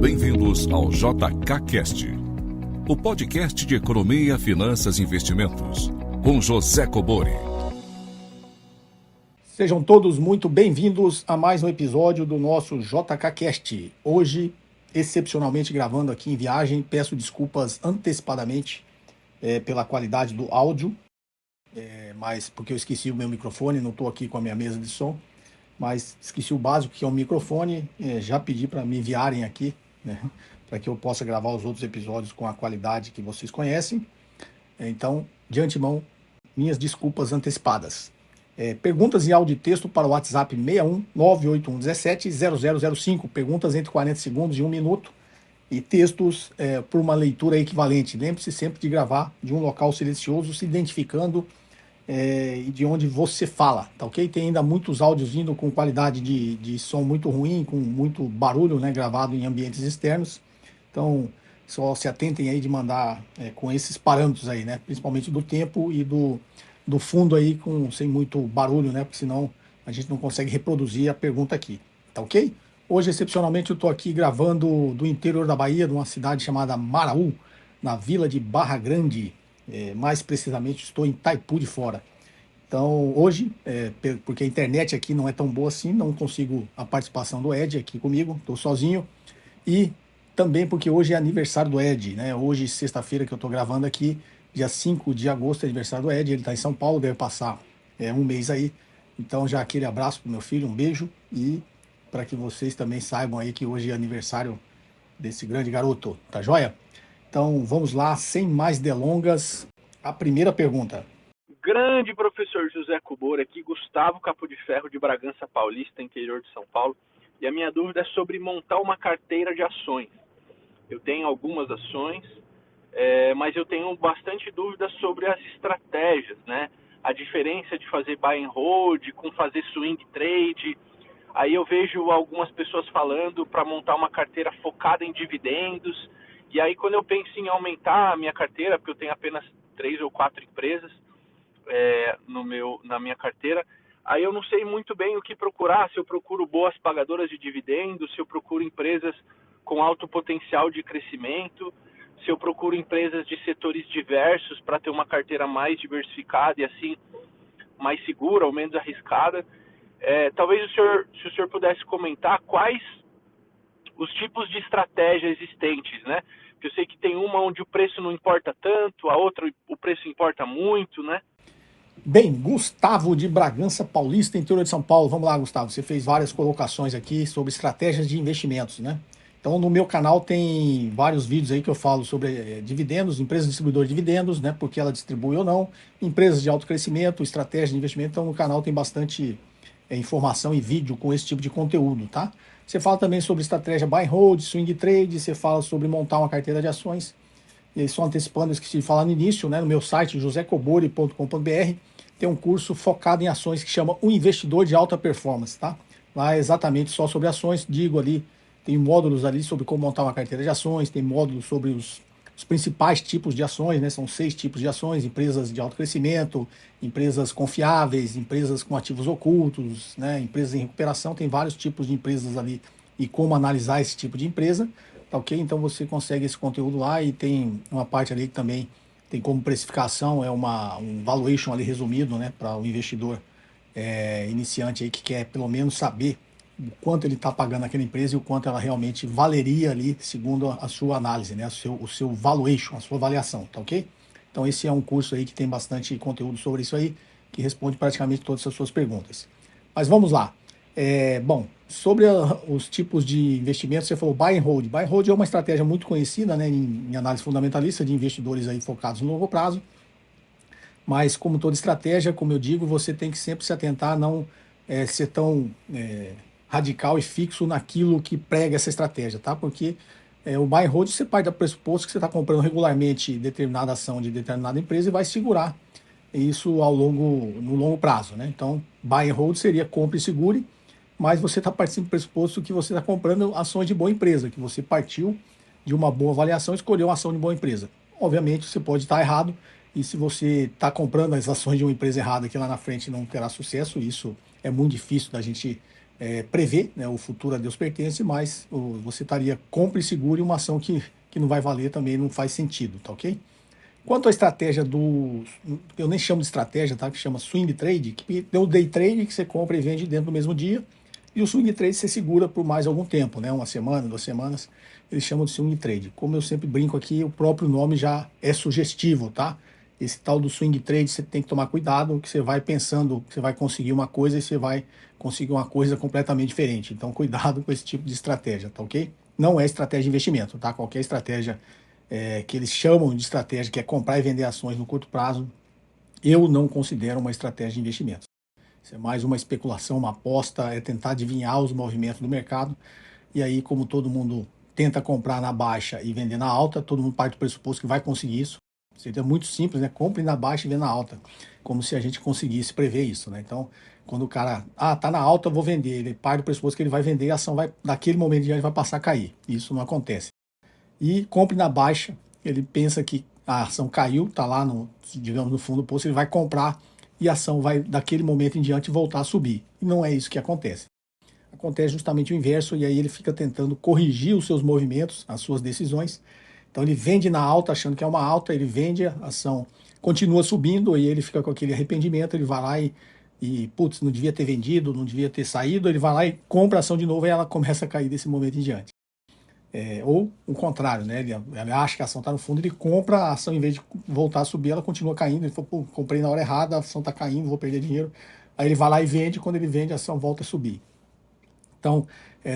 Bem-vindos ao JKCast, o podcast de economia, finanças e investimentos, com José Cobori. Sejam todos muito bem-vindos a mais um episódio do nosso JKCast. Hoje, excepcionalmente gravando aqui em viagem, peço desculpas antecipadamente pela qualidade do áudio, mas porque eu esqueci o meu microfone, não estou aqui com a minha mesa de som, mas esqueci o básico, que é um microfone. Já pedi para me enviarem aqui, né, para que eu possa gravar os outros episódios com a qualidade que vocês conhecem. Então, de antemão, minhas desculpas antecipadas. Perguntas em áudio e texto para o WhatsApp 61 981 17 0005. Perguntas entre 40 segundos e 1 minuto. E textos por uma leitura equivalente. Lembre-se sempre de gravar de um local silencioso, se identificando e de onde você fala, tá ok? Tem ainda muitos áudios vindo com qualidade de som muito ruim, com muito barulho, né, gravado em ambientes externos. Então, só se atentem aí de mandar com esses parâmetros aí, né? Principalmente do tempo e do fundo aí, sem muito barulho, né? Porque senão a gente não consegue reproduzir a pergunta aqui, tá ok? Hoje, excepcionalmente, eu estou aqui gravando do interior da Bahia, de uma cidade chamada Maraú, na vila de Barra Grande. Mais precisamente, estou em Itaipu de Fora. Então, hoje, porque a internet aqui não é tão boa assim, não consigo a participação do Ed aqui comigo, estou sozinho. E também porque hoje é aniversário do Ed, né? Hoje, sexta-feira, que eu estou gravando aqui, dia 5 de agosto, é aniversário do Ed. Ele está em São Paulo, deve passar um mês aí. Então, já aquele abraço para o meu filho, um beijo. E para que vocês também saibam aí que hoje é aniversário desse grande garoto, tá joia? Então, vamos lá, sem mais delongas, a primeira pergunta. Grande professor José Cobori, aqui Gustavo Capo de Ferro de Bragança Paulista, interior de São Paulo. E a minha dúvida é sobre montar uma carteira de ações. Eu tenho algumas ações, mas eu tenho bastante dúvidas sobre as estratégias, né? A diferença de fazer buy and hold com fazer swing trade. Aí eu vejo algumas pessoas falando para montar uma carteira focada em dividendos. E aí quando eu penso em aumentar a minha carteira, porque eu tenho apenas 3 ou 4 empresas na minha carteira, aí eu não sei muito bem o que procurar, se eu procuro boas pagadoras de dividendos, se eu procuro empresas com alto potencial de crescimento, se eu procuro empresas de setores diversos para ter uma carteira mais diversificada e assim mais segura ou menos arriscada. Talvez se o senhor pudesse comentar quais os tipos de estratégia existentes, né? Porque eu sei que tem uma onde o preço não importa tanto, a outra o preço importa muito, né? Bem, Gustavo de Bragança Paulista, interior de São Paulo. Vamos lá, Gustavo, você fez várias colocações aqui sobre estratégias de investimentos, né? Então, no meu canal tem vários vídeos aí que eu falo sobre dividendos, empresas distribuidoras de dividendos, né? Porque ela distribui ou não, empresas de alto crescimento, estratégia de investimento. Então, no canal tem bastante informação e vídeo com esse tipo de conteúdo, tá? Você fala também sobre estratégia buy and hold, swing trade, você fala sobre montar uma carteira de ações. E só antecipando, eu esqueci de falar no início, né? No meu site, josecobori.com.br, tem um curso focado em ações que chama O Investidor de Alta Performance, tá? Lá é exatamente só sobre ações, digo ali, tem módulos ali sobre como montar uma carteira de ações, tem módulos sobre os principais tipos de ações, né? São 6 tipos de ações: empresas de alto crescimento, empresas confiáveis, empresas com ativos ocultos, né? Empresas em recuperação, tem vários tipos de empresas ali e como analisar esse tipo de empresa, tá ok? Então você consegue esse conteúdo lá e tem uma parte ali que também tem como precificação, um valuation ali resumido, né? Para o investidor iniciante aí que quer pelo menos saber o quanto ele está pagando aquela empresa e o quanto ela realmente valeria ali, segundo a sua análise, né? O seu valuation, a sua avaliação, tá ok? Então esse é um curso aí que tem bastante conteúdo sobre isso aí, que responde praticamente todas as suas perguntas. Mas vamos lá. Bom, sobre os tipos de investimentos, você falou buy and hold. Buy and hold é uma estratégia muito conhecida, né, em análise fundamentalista de investidores aí focados no longo prazo. Mas como toda estratégia, como eu digo, você tem que sempre se atentar a não ser tão radical e fixo naquilo que prega essa estratégia, tá? Porque o buy and hold, você parte do pressuposto que você está comprando regularmente determinada ação de determinada empresa e vai segurar isso no longo prazo, né? Então, buy and hold seria compre e segure, mas você está partindo do pressuposto que você está comprando ações de boa empresa, que você partiu de uma boa avaliação e escolheu uma ação de boa empresa. Obviamente, você pode estar errado, e se você está comprando as ações de uma empresa errada que lá na frente não terá sucesso, isso é muito difícil da gente prever, né, o futuro a Deus pertence, mas você estaria compre seguro e uma ação que não vai valer também não faz sentido, tá ok? Quanto à estratégia eu nem chamo de estratégia, tá? Que chama swing trade, que é o day trade que você compra e vende dentro do mesmo dia, e o swing trade você segura por mais algum tempo, né? Uma semana, 2 semanas, eles chamam de swing trade. Como eu sempre brinco aqui, o próprio nome já é sugestivo, tá? Esse tal do swing trade você tem que tomar cuidado, que você vai pensando que você vai conseguir uma coisa e você vai conseguir uma coisa completamente diferente. Então, cuidado com esse tipo de estratégia, tá ok? Não é estratégia de investimento, tá? Qualquer estratégia que eles chamam de estratégia, que é comprar e vender ações no curto prazo, eu não considero uma estratégia de investimento. Isso é mais uma especulação, uma aposta, é tentar adivinhar os movimentos do mercado. E aí, como todo mundo tenta comprar na baixa e vender na alta, todo mundo parte do pressuposto que vai conseguir isso. Seria muito simples, né? Compre na baixa e venda na alta. Como se a gente conseguisse prever isso, né? Então, quando o cara, tá na alta, eu vou vender. Ele parte do pressuposto que ele vai vender, a ação vai, daquele momento em diante, vai passar a cair. Isso não acontece. E compre na baixa, ele pensa que a ação caiu, está lá no, digamos, no fundo do poço, ele vai comprar e a ação vai, daquele momento em diante, voltar a subir. E não é isso que acontece. Acontece justamente o inverso, e aí ele fica tentando corrigir os seus movimentos, as suas decisões. Então ele vende na alta, achando que é uma alta, ele vende, a ação continua subindo, e ele fica com aquele arrependimento, ele vai lá putz, não devia ter vendido, não devia ter saído, ele vai lá e compra a ação de novo, e ela começa a cair desse momento em diante. Ou o contrário, né? Ele acha que a ação está no fundo, ele compra a ação, em vez de voltar a subir, ela continua caindo. Ele fala, pô, comprei na hora errada, a ação está caindo, vou perder dinheiro. Aí ele vai lá e vende, quando ele vende, a ação volta a subir. Então,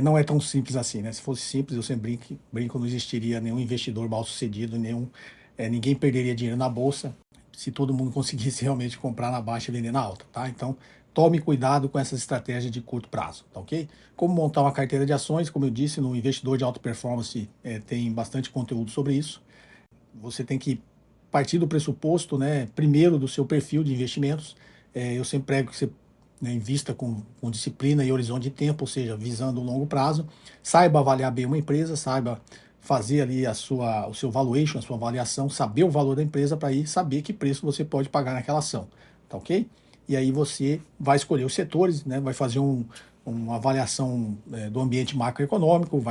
não é tão simples assim, né? Se fosse simples, eu sempre brinco, não existiria nenhum investidor mal sucedido, ninguém perderia dinheiro na bolsa se todo mundo conseguisse realmente comprar na baixa e vender na alta, tá? Então, tome cuidado com essas estratégias de curto prazo, tá ok? Como montar uma carteira de ações, como eu disse, no Investidor de Alta Performance tem bastante conteúdo sobre isso. Você tem que partir do pressuposto, né, primeiro do seu perfil de investimentos. Eu sempre prego que você, né, invista com disciplina e horizonte de tempo, ou seja, visando o longo prazo. Saiba avaliar bem uma empresa, saiba fazer ali o seu valuation, a sua avaliação, saber o valor da empresa para aí saber que preço você pode pagar naquela ação, tá ok? E aí você vai escolher os setores, né, vai fazer uma avaliação do ambiente macroeconômico,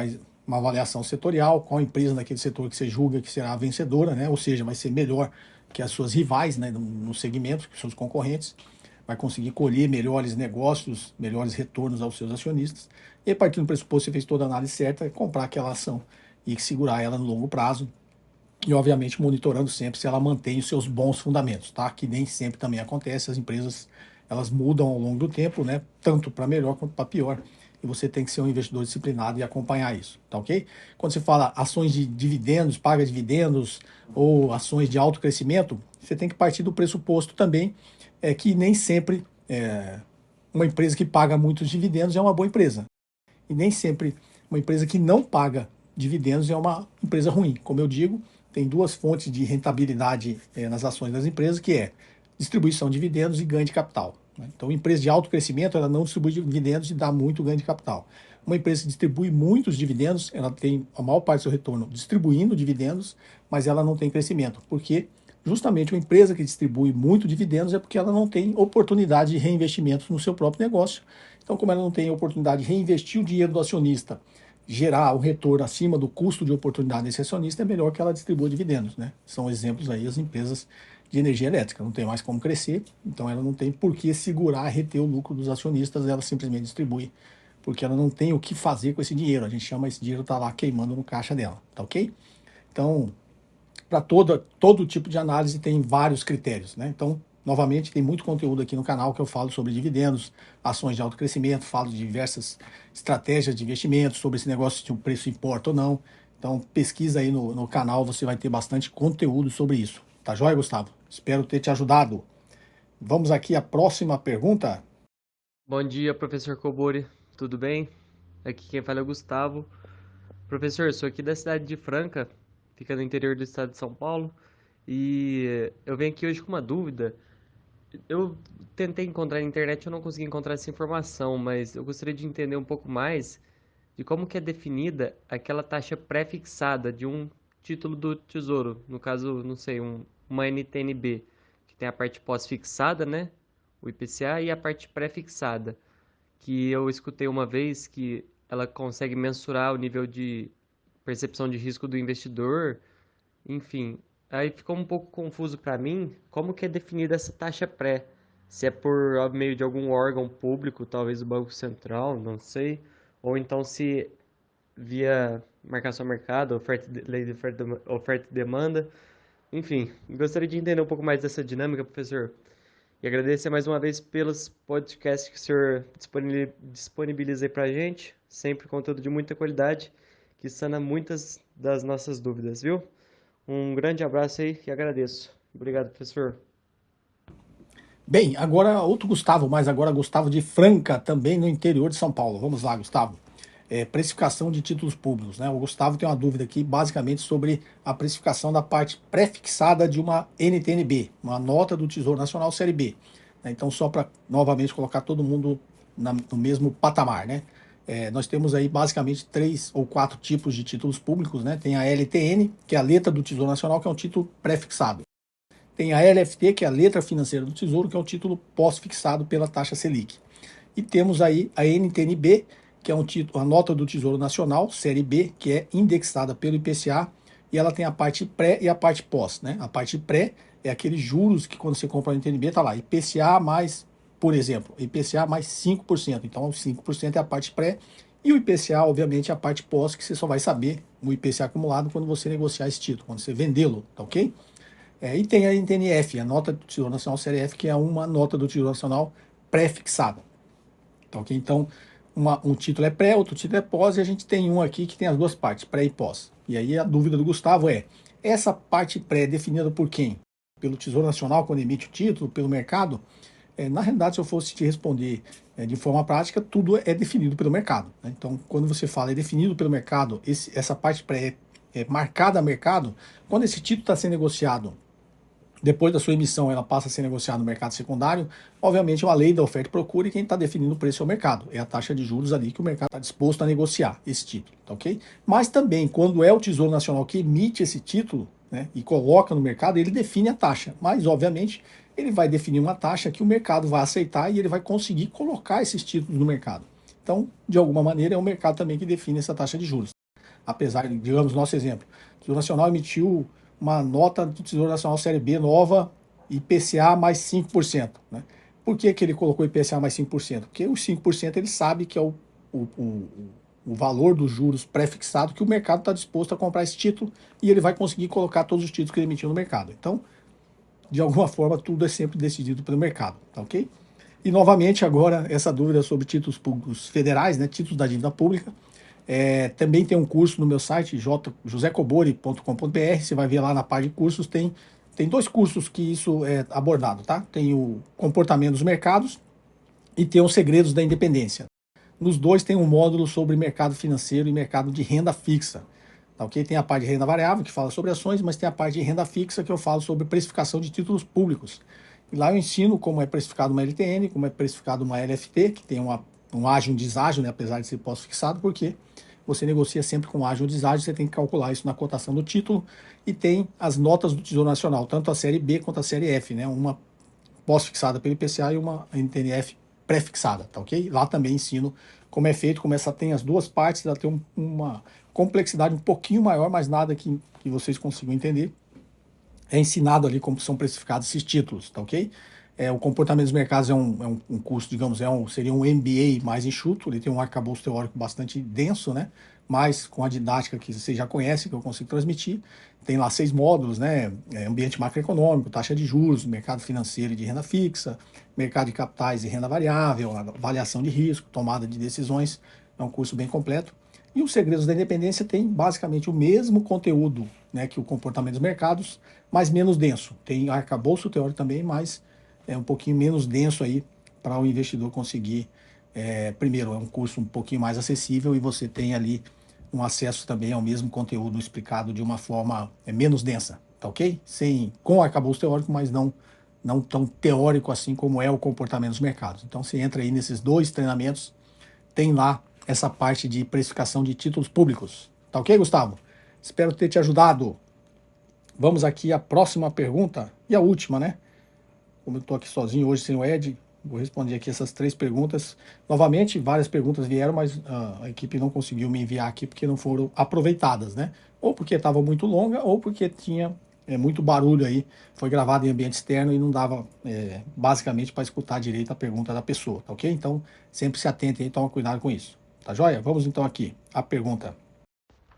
uma avaliação setorial, qual empresa naquele setor que você julga que será a vencedora, né, ou seja, vai ser melhor que as suas rivais, né, no segmento, que são os concorrentes, vai conseguir colher melhores negócios, melhores retornos aos seus acionistas. E a partir do pressuposto que você fez toda a análise certa, é comprar aquela ação e segurar ela no longo prazo. E, obviamente, monitorando sempre se ela mantém os seus bons fundamentos, tá? Que nem sempre também acontece. As empresas, elas mudam ao longo do tempo, né? Tanto para melhor quanto para pior. E você tem que ser um investidor disciplinado e acompanhar isso, tá ok? Quando você fala ações de dividendos, paga dividendos, ou ações de alto crescimento, você tem que partir do pressuposto também que nem sempre uma empresa que paga muitos dividendos é uma boa empresa. E nem sempre uma empresa que não paga dividendos é uma empresa ruim. Como eu digo, tem duas fontes de rentabilidade nas ações das empresas, que é distribuição de dividendos e ganho de capital. Então, empresa de alto crescimento, ela não distribui dividendos e dá muito ganho de capital. Uma empresa que distribui muitos dividendos, ela tem a maior parte do seu retorno distribuindo dividendos, mas ela não tem crescimento. Porque justamente uma empresa que distribui muito dividendos é porque ela não tem oportunidade de reinvestimento no seu próprio negócio. Então, como ela não tem oportunidade de reinvestir o dinheiro do acionista, gerar um retorno acima do custo de oportunidade desse acionista, é melhor que ela distribua dividendos, né? São exemplos aí as empresas de energia elétrica, não tem mais como crescer, então ela não tem por que segurar, reter o lucro dos acionistas, ela simplesmente distribui, porque ela não tem o que fazer com esse dinheiro, a gente chama esse dinheiro tá lá queimando no caixa dela, tá ok? Então, para todo tipo de análise tem vários critérios, né? Então, novamente, tem muito conteúdo aqui no canal que eu falo sobre dividendos, ações de alto crescimento, falo de diversas estratégias de investimento, sobre esse negócio de o preço importa ou não. Então, pesquisa aí no canal, você vai ter bastante conteúdo sobre isso. Tá joia, Gustavo? Espero ter te ajudado. Vamos aqui à próxima pergunta. Bom dia, professor Kobori. Tudo bem? Aqui quem fala é o Gustavo. Professor, sou aqui da cidade de Franca, fica no interior do estado de São Paulo, e eu venho aqui hoje com uma dúvida. Eu tentei encontrar na internet, eu não consegui encontrar essa informação, mas eu gostaria de entender um pouco mais de como que é definida aquela taxa pré-fixada de um título do Tesouro, no caso, não sei, uma NTN-B, que tem a parte pós-fixada, né? O IPCA e a parte pré-fixada. que eu escutei uma vez que ela consegue mensurar o nível de percepção de risco do investidor, enfim. Aí ficou um pouco confuso para mim como que é definida essa taxa pré. Se é por meio de algum órgão público, talvez o Banco Central, não sei, ou então se via marcação a mercado, lei de oferta e demanda. Enfim, gostaria de entender um pouco mais dessa dinâmica, professor. E agradecer mais uma vez pelos podcasts que o senhor disponibiliza aí pra gente. Sempre conteúdo de muita qualidade, que sana muitas das nossas dúvidas, viu? Um grande abraço aí e agradeço. Obrigado, professor. Bem, agora outro Gustavo, mas agora Gustavo de Franca, também no interior de São Paulo. Vamos lá, Gustavo. Precificação de títulos públicos, né? O Gustavo tem uma dúvida aqui, basicamente, sobre a precificação da parte pré-fixada de uma NTN-B, uma nota do Tesouro Nacional Série B. Então, só para novamente colocar todo mundo no mesmo patamar, né? Nós temos aí basicamente 3 ou 4 tipos de títulos públicos, né? Tem a LTN, que é a letra do Tesouro Nacional, que é um título pré-fixado. Tem a LFT, que é a letra financeira do Tesouro, que é um título pós-fixado pela taxa Selic. E temos aí a NTN-B, que é um título, a nota do Tesouro Nacional, série B, que é indexada pelo IPCA, e ela tem a parte pré e a parte pós, né? A parte pré é aqueles juros que quando você compra a NTN-B, tá lá, IPCA mais, por exemplo, IPCA mais 5%. Então, 5% é a parte pré, e o IPCA, obviamente, é a parte pós, que você só vai saber o IPCA acumulado quando você negociar esse título, quando você vendê-lo, tá ok? E tem a NTN-F, a nota do Tesouro Nacional série F, que é uma nota do Tesouro Nacional pré-fixada. Tá ok? Então, um título é pré, outro título é pós, e a gente tem um aqui que tem as duas partes, pré e pós. E aí a dúvida do Gustavo é, essa parte pré é definida por quem? Pelo Tesouro Nacional, quando emite o título, pelo mercado? Na realidade, se eu fosse te responder de forma prática, tudo é definido pelo mercado, né? Então, quando você fala é definido pelo mercado, essa parte pré é marcada a mercado, quando esse título está sendo negociado, depois da sua emissão, ela passa a ser negociada no mercado secundário. Obviamente, é uma lei da oferta e procura, e quem está definindo o preço é o mercado. É a taxa de juros ali que o mercado está disposto a negociar esse título, tá ok? Mas também, quando é o Tesouro Nacional que emite esse título, né, e coloca no mercado, ele define a taxa. Mas, obviamente, ele vai definir uma taxa que o mercado vai aceitar e ele vai conseguir colocar esses títulos no mercado. Então, de alguma maneira, é o mercado também que define essa taxa de juros. Apesar, digamos, nosso exemplo, o Tesouro Nacional emitiu uma nota do Tesouro Nacional Série B nova, IPCA mais 5%. Né? Por que ele colocou IPCA mais 5%? Porque os 5% ele sabe que é o valor dos juros pré-fixado que o mercado está disposto a comprar esse título, e ele vai conseguir colocar todos os títulos que ele emitiu no mercado. Então, de alguma forma, tudo é sempre decidido pelo mercado, tá ok? E, novamente, agora, essa dúvida sobre títulos públicos federais, né, títulos da dívida pública. Também tem um curso no meu site, josecobori.com.br. Você vai ver lá na parte de cursos, tem 2 cursos que isso é abordado, tá? Tem o comportamento dos mercados e tem os segredos da independência. Nos 2 tem um módulo sobre mercado financeiro e mercado de renda fixa, tá ok? Tem a parte de renda variável, que fala sobre ações, mas tem a parte de renda fixa, que eu falo sobre precificação de títulos públicos. E lá eu ensino como é precificado uma LTN, como é precificado uma LFT, que tem um ágio e um deságio, né, apesar de ser pós-fixado, porque você negocia sempre com ágio ou deságio, você tem que calcular isso na cotação do título, e tem as notas do Tesouro Nacional, tanto a série B quanto a série F, né, uma pós-fixada pelo IPCA e uma NTN-F pré-fixada, tá ok? Lá também ensino como é feito, como essa tem as duas partes, ela tem uma complexidade um pouquinho maior, mas nada que vocês consigam entender. É ensinado ali como são precificados esses títulos, tá ok? O comportamento dos mercados é um curso, digamos, seria um MBA mais enxuto, ele tem um arcabouço teórico bastante denso, né? Mas com a didática que vocês já conhecem, que eu consigo transmitir. Tem lá 6 módulos, né? Ambiente macroeconômico, taxa de juros, mercado financeiro e de renda fixa, mercado de capitais e renda variável, avaliação de risco, tomada de decisões. É um curso bem completo. E os segredos da independência tem basicamente o mesmo conteúdo, né, que o comportamento dos mercados, mas menos denso. Tem arcabouço teórico também, mas é um pouquinho menos denso aí para o investidor conseguir. Primeiro, é um curso um pouquinho mais acessível, e você tem ali um acesso também ao mesmo conteúdo explicado de uma forma menos densa, tá ok? Com arcabouço teórico, mas não tão teórico assim como é o comportamento dos mercados. Então você entra aí nesses 2 treinamentos, tem lá essa parte de precificação de títulos públicos. Tá ok, Gustavo? Espero ter te ajudado. Vamos aqui à próxima pergunta, e a última, né? Como eu estou aqui sozinho hoje sem o Ed, Vou responder aqui essas 3 perguntas. Novamente, várias perguntas vieram, mas a equipe não conseguiu me enviar aqui porque não foram aproveitadas, né? Ou porque estava muito longa, ou porque tinha muito barulho aí, foi gravado em ambiente externo e não dava basicamente para escutar direito a pergunta da pessoa, tá ok? Então, sempre se atentem e tomem cuidado com isso, tá joia? Vamos então aqui, a pergunta.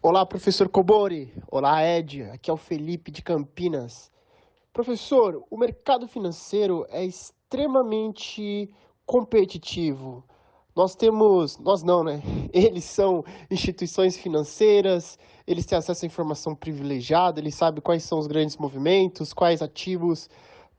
Olá, professor Cobori. Olá, Ed. Aqui é o Felipe de Campinas. Professor, o mercado financeiro é extremamente competitivo. Nós não, né? Eles são instituições financeiras, eles têm acesso à informação privilegiada, eles sabem quais são os grandes movimentos, quais ativos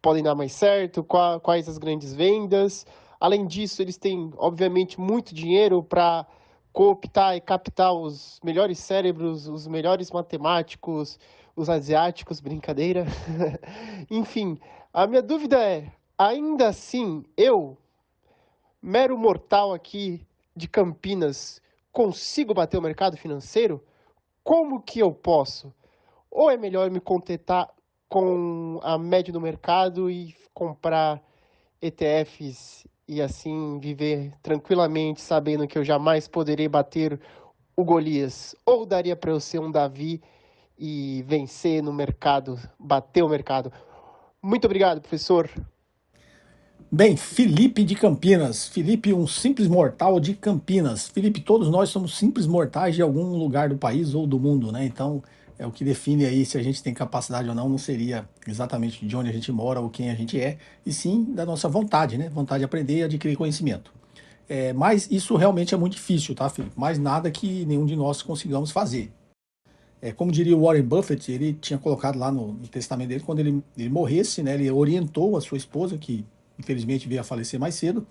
podem dar mais certo, quais as grandes vendas. Além disso, eles têm, obviamente, muito dinheiro para cooptar e captar os melhores cérebros, os melhores matemáticos, os asiáticos, brincadeira. Enfim, a minha dúvida é, ainda assim, eu, mero mortal aqui de Campinas, consigo bater o mercado financeiro? Como que eu posso? Ou é melhor me contentar com a média do mercado e comprar ETFs e assim viver tranquilamente, sabendo que eu jamais poderei bater o Golias? Ou daria para eu ser um Davi e vencer no mercado, bater o mercado? Muito obrigado, professor. Bem, Felipe de Campinas. Felipe, um simples mortal de Campinas. Felipe, todos nós somos simples mortais de algum lugar do país ou do mundo, né? Então, é o que define aí se a gente tem capacidade ou não, não seria exatamente de onde a gente mora ou quem a gente é, e sim da nossa vontade, né? Vontade de aprender e adquirir conhecimento. Mas isso realmente é muito difícil, tá, Felipe? Mais nada que nenhum de nós consigamos fazer. Como diria o Warren Buffett, ele tinha colocado lá no testamento dele, quando ele morresse, né? Ele orientou a sua esposa, que infelizmente veio a falecer mais cedo,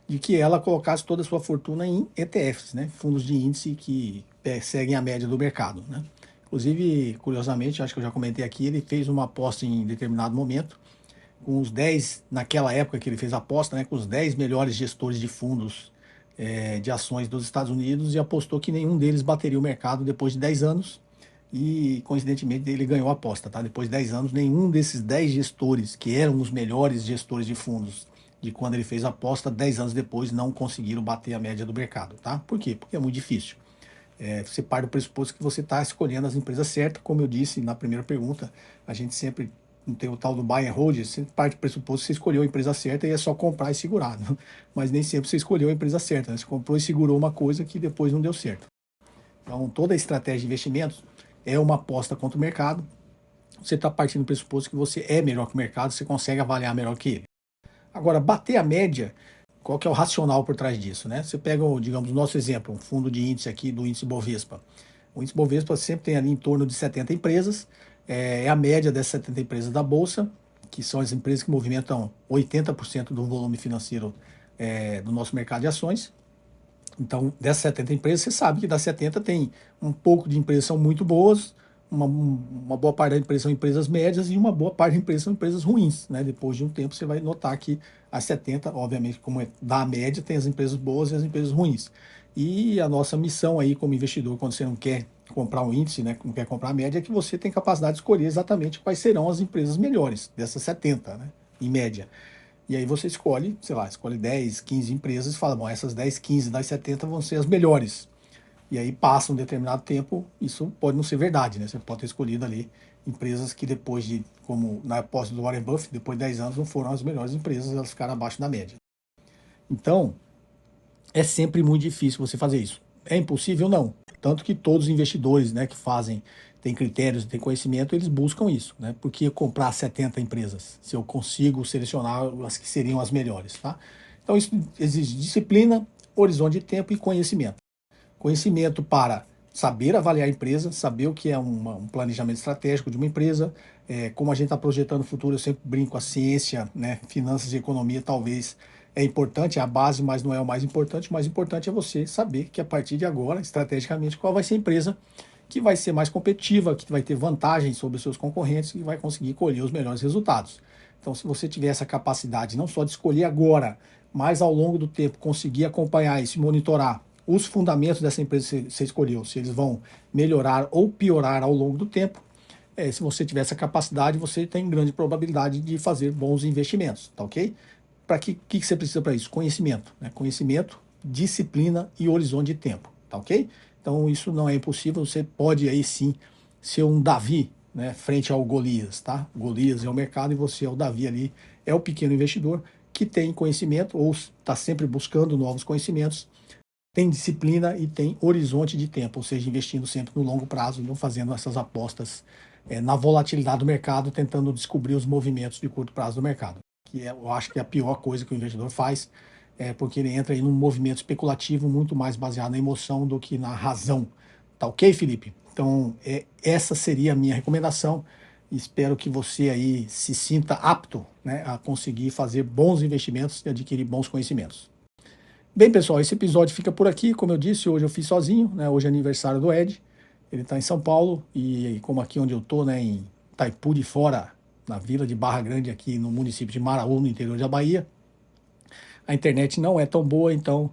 de que ela colocasse toda a sua fortuna em ETFs, né? Fundos de índice que seguem a média do mercado, né? Inclusive, curiosamente, acho que eu já comentei aqui, ele fez uma aposta em determinado momento, com os 10, naquela época que ele fez a aposta, né, com os 10 melhores gestores de fundos de ações dos Estados Unidos, e apostou que nenhum deles bateria o mercado depois de 10 anos, e coincidentemente ele ganhou a aposta, tá? Depois de 10 anos, nenhum desses 10 gestores, que eram os melhores gestores de fundos de quando ele fez a aposta, 10 anos depois não conseguiram bater a média do mercado, tá? Por quê? Porque é muito difícil. Você parte do pressuposto que você está escolhendo as empresas certas, como eu disse na primeira pergunta, a gente sempre não tem o tal do buy and hold, você parte do pressuposto que você escolheu a empresa certa e é só comprar e segurar, né? Mas nem sempre você escolheu a empresa certa, né? Você comprou e segurou uma coisa que depois não deu certo. Então, toda a estratégia de investimentos é uma aposta contra o mercado. Você está partindo do pressuposto que você é melhor que o mercado, você consegue avaliar melhor que ele. Agora, bater a média, qual que é o racional por trás disso, né? Você pega, digamos, o nosso exemplo, um fundo de índice aqui do índice Bovespa. O índice Bovespa sempre tem ali em torno de 70 empresas, é a média dessas 70 empresas da Bolsa, que são as empresas que movimentam 80% do volume financeiro do nosso mercado de ações. Então, dessas 70 empresas, você sabe que das 70 tem um pouco de empresas que são muito boas, uma boa parte da empresa são empresas médias e uma boa parte da empresa são empresas ruins, né? Depois de um tempo você vai notar que as 70, obviamente, como é da média, tem as empresas boas e as empresas ruins. E a nossa missão aí como investidor, quando você não quer comprar um índice, né, não quer comprar a média, é que você tem capacidade de escolher exatamente quais serão as empresas melhores dessas 70, né, em média. E aí você escolhe, sei lá, escolhe 10, 15 empresas e fala, bom, essas 10, 15 das 70 vão ser as melhores. E aí passa um determinado tempo, isso pode não ser verdade, né? Você pode ter escolhido ali empresas que depois de, como na aposta do Warren Buffett, depois de 10 anos não foram as melhores empresas, elas ficaram abaixo da média. Então, é sempre muito difícil você fazer isso. É impossível? Não. Tanto que todos os investidores, né, que fazem, têm critérios, têm conhecimento, eles buscam isso, né? Por que comprar 70 empresas, se eu consigo selecionar as que seriam as melhores, tá? Então isso exige disciplina, horizonte de tempo e conhecimento. Conhecimento para saber avaliar a empresa, saber o que é um planejamento estratégico de uma empresa, como a gente está projetando o futuro, eu sempre brinco, a ciência, né, finanças e economia talvez é importante, é a base, mas não é o mais importante. O mais importante é você saber que a partir de agora, estrategicamente, qual vai ser a empresa que vai ser mais competitiva, que vai ter vantagem sobre os seus concorrentes e vai conseguir colher os melhores resultados. Então, se você tiver essa capacidade não só de escolher agora, mas ao longo do tempo conseguir acompanhar isso e monitorar os fundamentos dessa empresa que você escolheu, se eles vão melhorar ou piorar ao longo do tempo, se você tiver essa capacidade, você tem grande probabilidade de fazer bons investimentos, tá ok? para que você precisa para isso? Conhecimento, né? Conhecimento, disciplina e horizonte de tempo, tá ok? Então isso não é impossível, você pode aí sim ser um Davi, né, frente ao Golias, tá? Golias é o mercado e você é o Davi ali, é o pequeno investidor que tem conhecimento ou está sempre buscando novos conhecimentos, tem disciplina e tem horizonte de tempo, ou seja, investindo sempre no longo prazo, não fazendo essas apostas na volatilidade do mercado, tentando descobrir os movimentos de curto prazo do mercado, que eu acho que é a pior coisa que o investidor faz, porque ele entra em um movimento especulativo muito mais baseado na emoção do que na razão. Tá ok, Felipe? Então, essa seria a minha recomendação. Espero que você aí se sinta apto, né, a conseguir fazer bons investimentos e adquirir bons conhecimentos. Bem, pessoal, esse episódio fica por aqui. Como eu disse, hoje eu fiz sozinho, né? Hoje é aniversário do Ed. Ele está em São Paulo e como aqui onde eu estou, né, em Itaipu de Fora, na vila de Barra Grande, aqui no município de Maraú, no interior da Bahia, a internet não é tão boa, então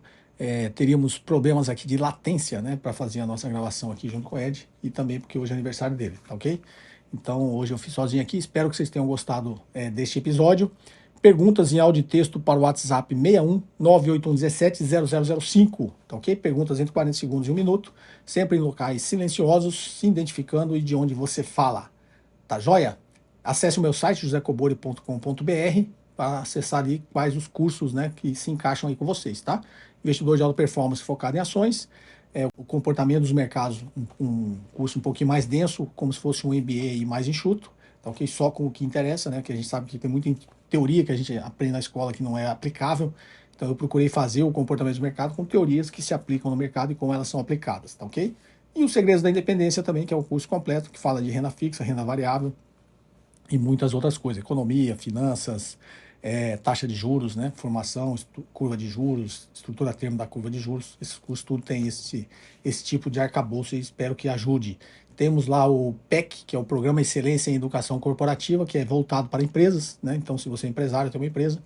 teríamos problemas aqui de latência, né, para fazer a nossa gravação aqui junto com o Ed, e também porque hoje é aniversário dele, tá ok? Então hoje eu fiz sozinho aqui, espero que vocês tenham gostado deste episódio. Perguntas em áudio e texto para o WhatsApp 61 98117 0005, tá ok? Perguntas entre 40 segundos e 1 minuto, sempre em locais silenciosos, se identificando e de onde você fala, tá joia? Acesse o meu site, josecobori.com.br, para acessar ali quais os cursos, né, que se encaixam aí com vocês, tá? Investidor de alta performance focado em ações, o comportamento dos mercados, um curso um pouquinho mais denso, como se fosse um MBA mais enxuto, tá ok? Só com o que interessa, né, que a gente sabe que tem muita teoria que a gente aprende na escola que não é aplicável, então eu procurei fazer o comportamento do mercado com teorias que se aplicam no mercado e como elas são aplicadas, tá ok? E os segredos da independência também, que é o curso completo, que fala de renda fixa, renda variável e muitas outras coisas, economia, finanças, taxa de juros, né, formação, curva de juros, estrutura termo da curva de juros. Esse curso tudo tem esse tipo de arcabouço e espero que ajude. Temos lá o PEC, que é o Programa Excelência em Educação Corporativa, que é voltado para empresas, né? Então, se você é empresário, tem uma empresa,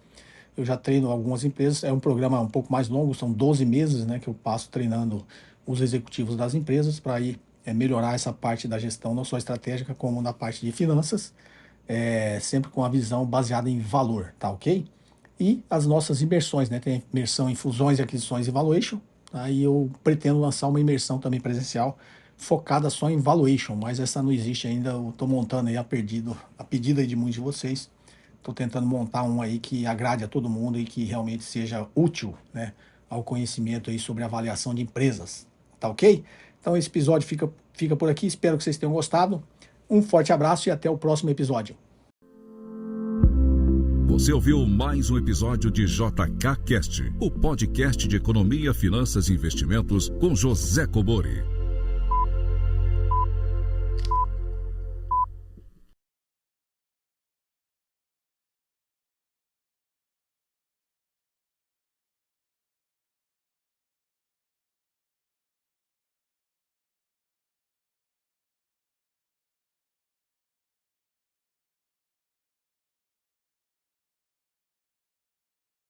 eu já treino algumas empresas, é um programa um pouco mais longo, são 12 meses, né, que eu passo treinando os executivos das empresas para ir melhorar essa parte da gestão, não só estratégica, como na parte de finanças, sempre com a visão baseada em valor, tá ok? E as nossas imersões, né? Tem imersão em fusões, aquisições e valuation, tá? E eu pretendo lançar uma imersão também presencial focada só em valuation, mas essa não existe ainda, eu estou montando aí a pedido aí de muitos de vocês, estou tentando montar um aí que agrade a todo mundo e que realmente seja útil, né, ao conhecimento aí sobre avaliação de empresas, tá ok? Então esse episódio fica por aqui, espero que vocês tenham gostado. Um forte abraço e até o próximo episódio. Você ouviu mais um episódio de JK Cast, o podcast de economia, finanças e investimentos com José Cobori.